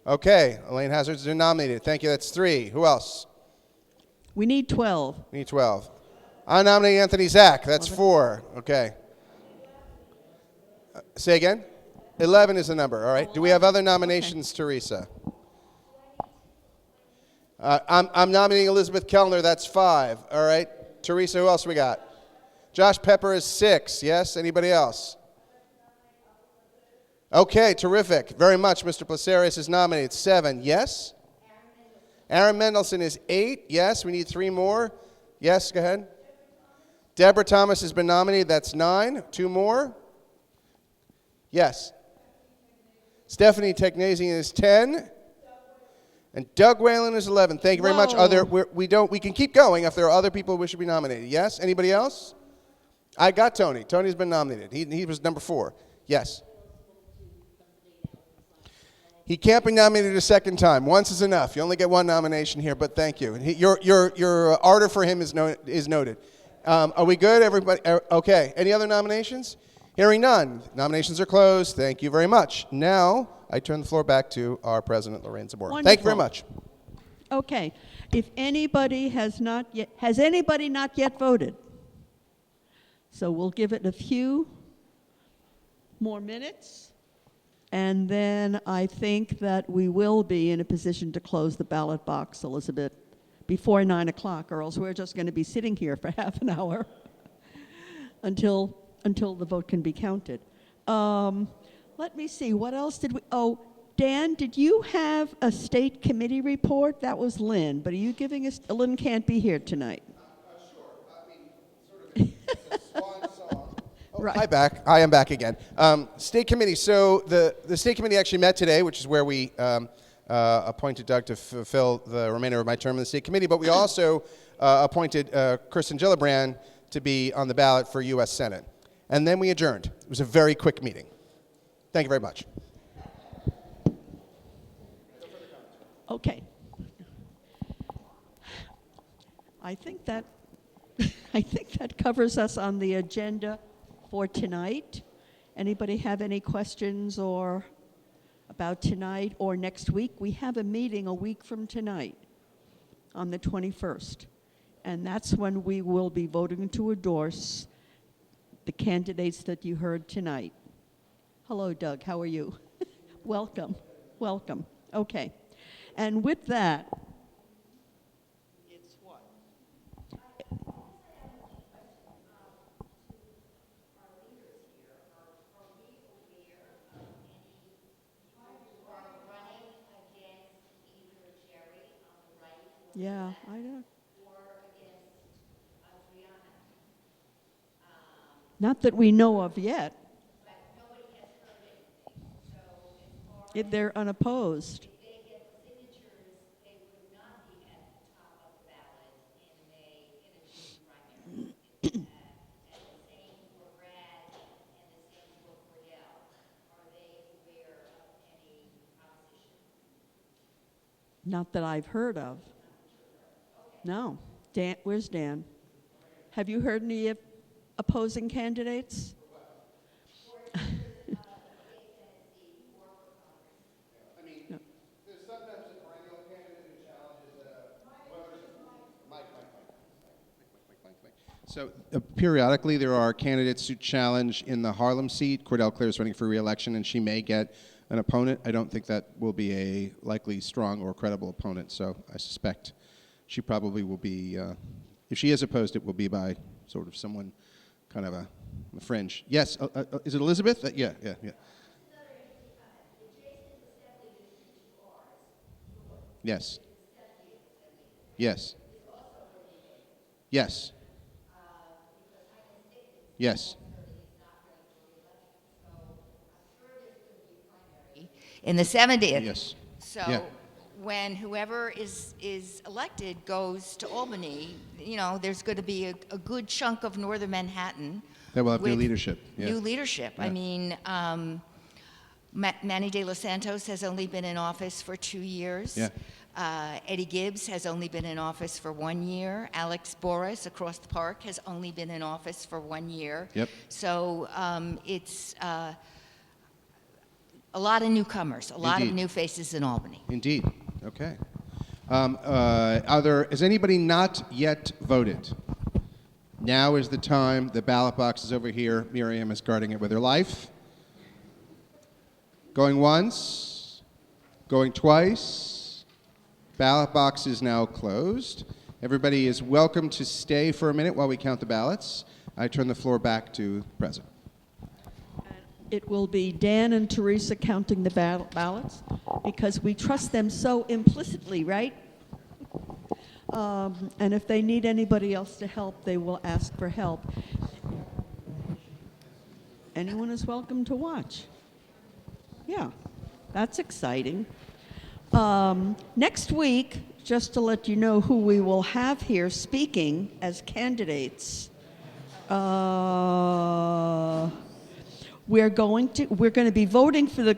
Okay. Elaine Hazard's been nominated. Thank you. That's 3. Who else? We need 12. We need 12. I nominate Anthony Zach. That's 4. Okay. Say again? 11 is the number. All right. Do we have other nominations, Teresa? I'm nominating Elizabeth Kellner. That's 5. All right. Teresa, who else we got? Josh Pepper is 6. Yes. Anybody else? Okay. Terrific. Very much. Mr. Placerius is nominated. 7. Yes. Aaron Mendelson is 8. Yes. We need 3 more. Yes. Go ahead. Deborah Thomas has been nominated. That's 9. 2 more. Yes. Stephanie Technasian is 10. And Doug Whalen is 11. Thank you very much. We can keep going if there are other people who should be nominated. Yes? Anybody else? I got Tony. Tony's been nominated. He was number 4. Yes. He can't be nominated a second time. Once is enough. You only get 1 nomination here, but thank you. Your ardor for him is noted. Are we good, everybody? Okay. Any other nominations? Hearing none. Nominations are closed. Thank you very much. Now, I turn the floor back to our president, Lorraine Zabor. Wonderful. Thank you very much. Okay. If anybody has anybody not yet voted? So we'll give it a few more minutes, and then I think that we will be in a position to close the ballot box, Elizabeth, before 9 o'clock, or else we're just going to be sitting here for half an hour until the vote can be counted. Let me see, what else did we, Dan, did you have a state committee report? That was Lynn, but are you giving us, Lynn can't be here tonight. Sure. I mean, sort of, it's a swan song. Right. I am back again. State committee, so the state committee actually met today, which is where we appointed Doug to fulfill the remainder of my term in the state committee, but we also appointed Kirsten Gillibrand to be on the ballot for U.S. Senate. And then we adjourned. It was a very quick meeting. Thank you very much. Okay. I think that covers us on the agenda for tonight. Anybody have any questions or about tonight or next week? We have a meeting a week from tonight on the 21st, and that's when we will be voting to endorse the candidates that you heard tonight. Hello, Doug. How are you? Welcome. Welcome. Okay. And with that, it's what? Yeah, I know. Not that we know of yet. If they're unopposed. Not that I've heard of. No. Dan, where's Dan? Have you heard any opposing candidates? So periodically, there are candidates who challenge in the Harlem seat. Cordell Clare is running for re-election, and she may get an opponent. I don't think that will be a likely strong or credible opponent, so I suspect she probably will be, if she is opposed, it will be by sort of someone kind of a fringe. Yes, is it Elizabeth? Yeah. Yes. Yes. Yes. Yes. In the 70th. Yes. So Yeah. when whoever is elected goes to Albany, you know, there's going to be a good chunk of northern Manhattan. That will have new with leadership. Yeah. New leadership. Yeah. I mean, Manny de los Santos has only been in office for 2 years. Yeah. Eddie Gibbs has only been in office for 1 year. Alex Boris across the park has only been in office for 1 year. Yep. So it's a lot of newcomers, a lot of Indeed. new faces in Albany. Indeed. Okay. Has anybody not yet voted? Now is the time. The ballot box is over here. Miriam is guarding it with her life. Going once. Going twice. Ballot box is now closed. Everybody is welcome to stay for a minute while we count the ballots. I turn the floor back to the president. It will be Dan and Teresa counting the ballots because we trust them so implicitly, right? And if they need anybody else to help, they will ask for help. Anyone is welcome to watch. Yeah, that's exciting. Next week, just to let you know who we will have here speaking as candidates. We're going to be voting for the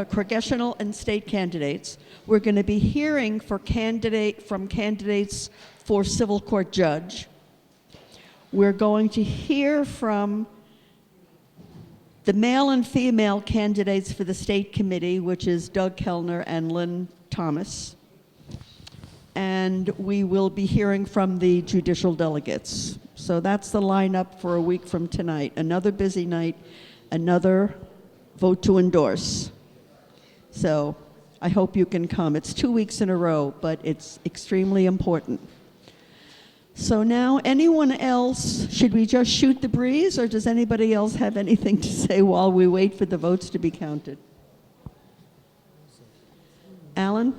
congressional and state candidates. We're going to be hearing from candidates for civil court judge. We're going to hear from the male and female candidates for the state committee, which is Doug Kellner and Lynn Thomas. And we will be hearing from the judicial delegates. So that's the lineup for a week from tonight. Another busy night, another vote to endorse. So I hope you can come. It's 2 weeks in a row, but it's extremely important. So now, anyone else, should we just shoot the breeze, or does anybody else have anything to say while we wait for the votes to be counted? Alan?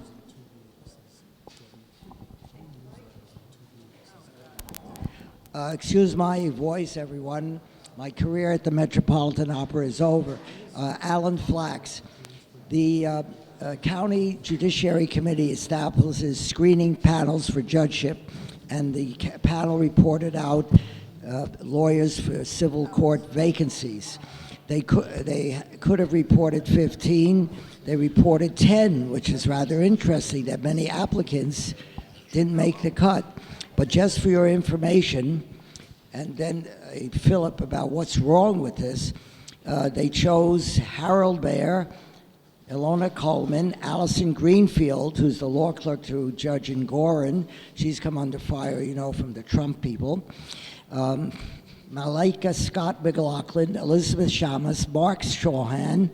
Excuse my voice, everyone. My career at the Metropolitan Opera is over. Alan Flax. The County Judiciary Committee establishes screening panels for judgeship, and the panel reported out lawyers for civil court vacancies. They could have reported 15. They reported 10, which is rather interesting that many applicants didn't make the cut. But just for your information, and then Philip about what's wrong with this, they chose Harold Baer, Ilona Coleman, Allison Greenfield, who's the law clerk to Judge Gorin. She's come under fire, you know, from the Trump people. Malaika Scott McLaughlin, Elizabeth Shamus, Mark Shawhan,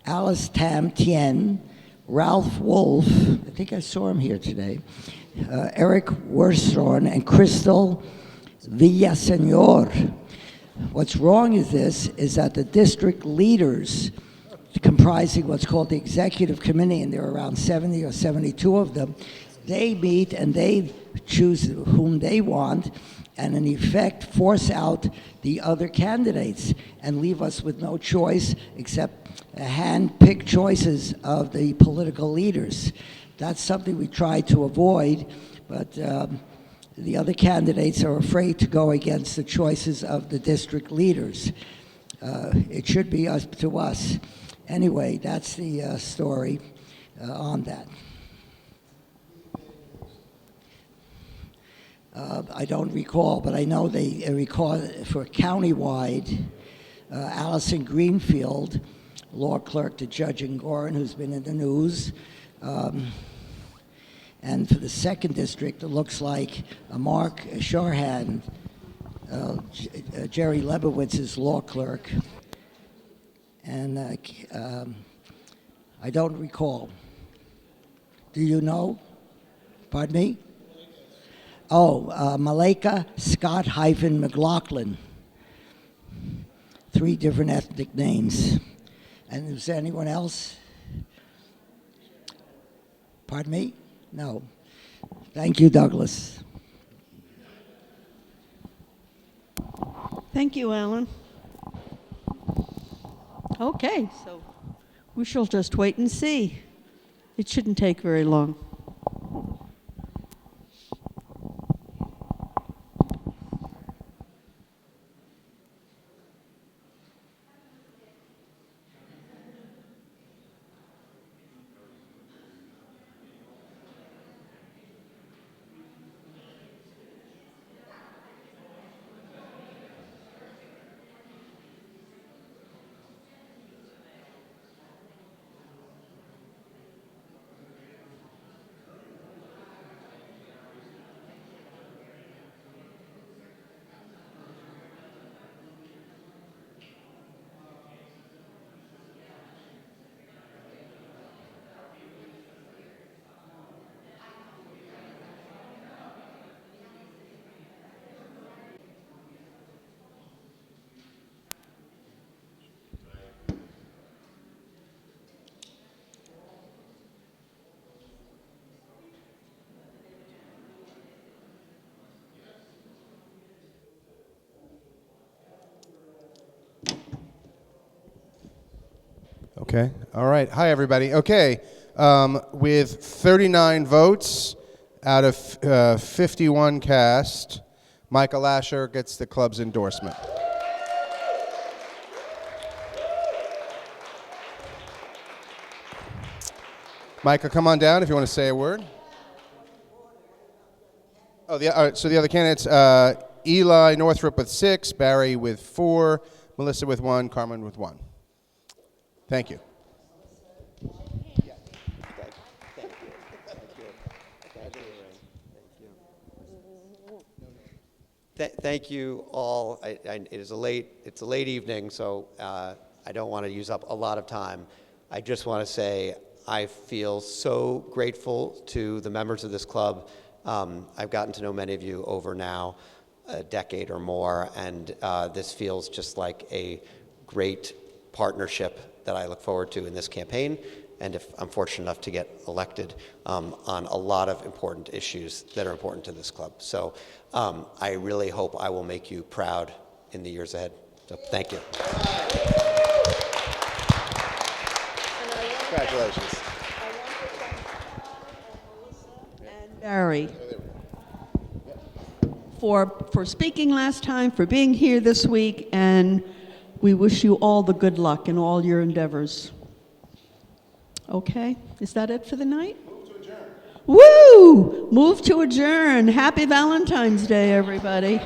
Alice Tam Tien, Ralph Wolf, I think I saw him here today, Eric Werstron, and Crystal Villaseñor. What's wrong is that the district leaders, comprising what's called the executive committee, and there are around 70 or 72 of them, they meet and they choose whom they want, and in effect force out the other candidates and leave us with no choice except hand-picked choices of the political leaders. That's something we try to avoid, but the other candidates are afraid to go against the choices of the district leaders. It should be up to us. Anyway, that's the story on that. I don't recall, but I know they recall for countywide, Allison Greenfield, law clerk to Judge Gorin, who's been in the news. And for the second district, it looks like Mark Sharhan, Jerry Lebowitz's law clerk. And I don't recall. Do you know? Pardon me? Oh, Malika Scott-McLaughlin. 3 different ethnic names. And is there anyone else? Pardon me? No. Thank you, Douglas. Thank you, Alan. Okay, so we shall just wait and see. It shouldn't take very long. Okay. All right. Hi, everybody. Okay. With 39 votes out of 51 cast, Michael Asher gets the club's endorsement. Michael, come on down if you want to say a word. Oh, all right, so the other candidates, Eli Northrup with 6, Barry with 4, Melissa with 1, Carmen with 1. Thank you. Thank you all. It's a late evening, so I don't want to use up a lot of time. I just want to say I feel so grateful to the members of this club. I've gotten to know many of you over now a decade or more, and this feels just like a great partnership that I look forward to in this campaign, and if I'm fortunate enough to get elected on a lot of important issues that are important to this club. So I really hope I will make you proud in the years ahead. So thank you. Congratulations. And Barry, for speaking last time, for being here this week, and we wish you all the good luck in all your endeavors. Okay, is that it for the night? Move to adjourn. Woo! Move to adjourn. Happy Valentine's Day, everybody.